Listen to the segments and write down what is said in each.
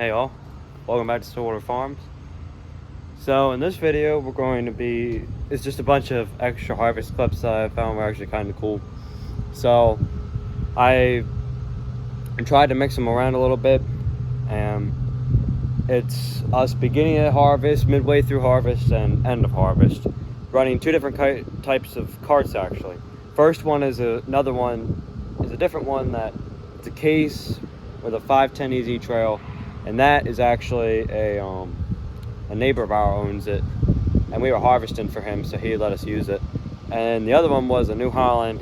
Hey all, welcome back to Stillwater Farms. So in this video it's just a bunch of extra harvest clips that I found were actually kind of cool. So I tried to mix them around a little bit, and it's us beginning of harvest, midway through harvest, and end of harvest, running two different types of carts actually. First one is a different one that it's a case with a 510 EZ trail. And that is actually a neighbor of ours owns it, and we were harvesting for him, so he let us use it. And the other one was a New Holland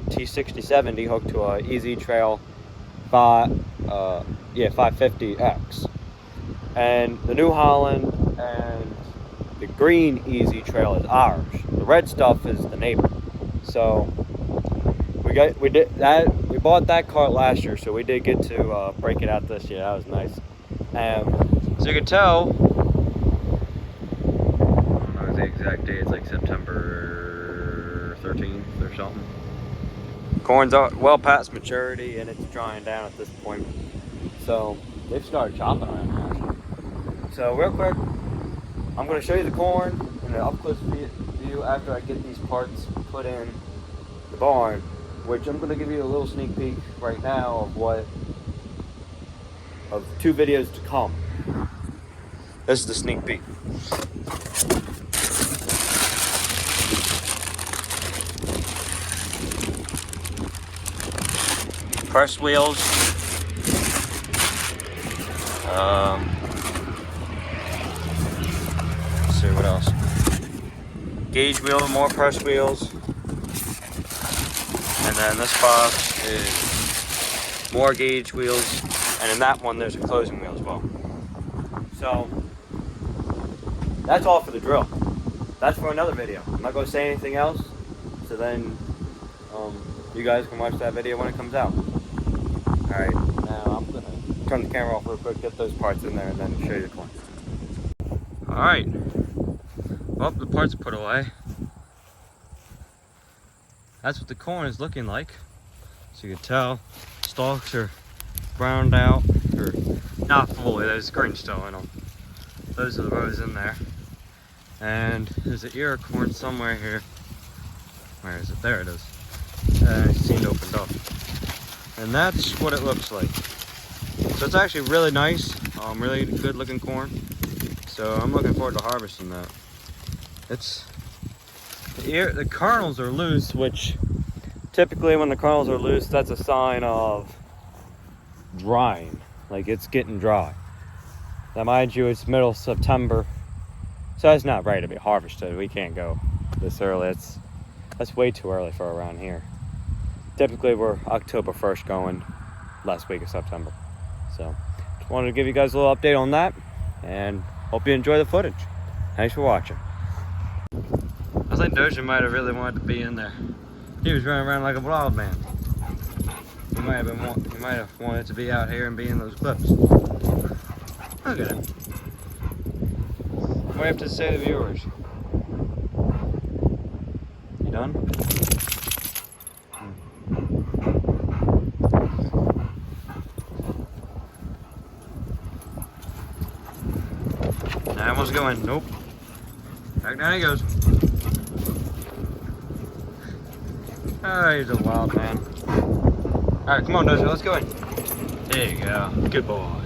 T6070 hooked to a EZ Trail 550X. And the New Holland and the green EZ Trail is ours. The red stuff is the neighbor. So we bought that cart last year, so we did get to break it out this year. That was nice. So you can tell, what was the exact date? It's like September 13th or something. Corn's well past maturity and it's drying down at this point. So they've started chopping around now. So real quick, I'm going to show you the corn in an up close view after I get these parts put in the barn, which I'm going to give you a little sneak peek right now of two videos to come. This is the sneak peek. Press wheels. Let's see what else. Gauge wheel, more press wheels. And then this box is more gauge wheels. And in that one, there's a closing wheel as well. So that's all for the drill. That's for another video. I'm not going to say anything else. So then you guys can watch that video when it comes out. Alright, now I'm going to turn the camera off real quick, get those parts in there, and then show you the corn. Alright. Well, the parts are put away. That's what the corn is looking like. So you can tell, stalks are browned out, or not fully, there's green still in them. Those are the rows in there. And there's an ear of corn somewhere here. Where is it? There it is. It seemed opened up. And that's what it looks like. So it's actually really nice, really good looking corn. So I'm looking forward to harvesting that. The kernels are loose, which typically when the kernels are loose, that's a sign of drying, like it's getting dry. Now mind you, it's middle of September, so it's not ready to be harvested. We can't go this early. That's way too early for around here. Typically we're October 1st going, last week of September. So just wanted to give you guys a little update on that, and hope you enjoy the footage. Thanks for watching. I think Doja might have really wanted to be in there. He was running around like a wild man. He might have wanted to be out here and be in those clips. Look at him. What do you have to say to the viewers? You done? Now he wants to go in. Nope. Back down he goes. Oh, he's a wild man. Alright, come on, Doja, let's go in. There you go. Good boy.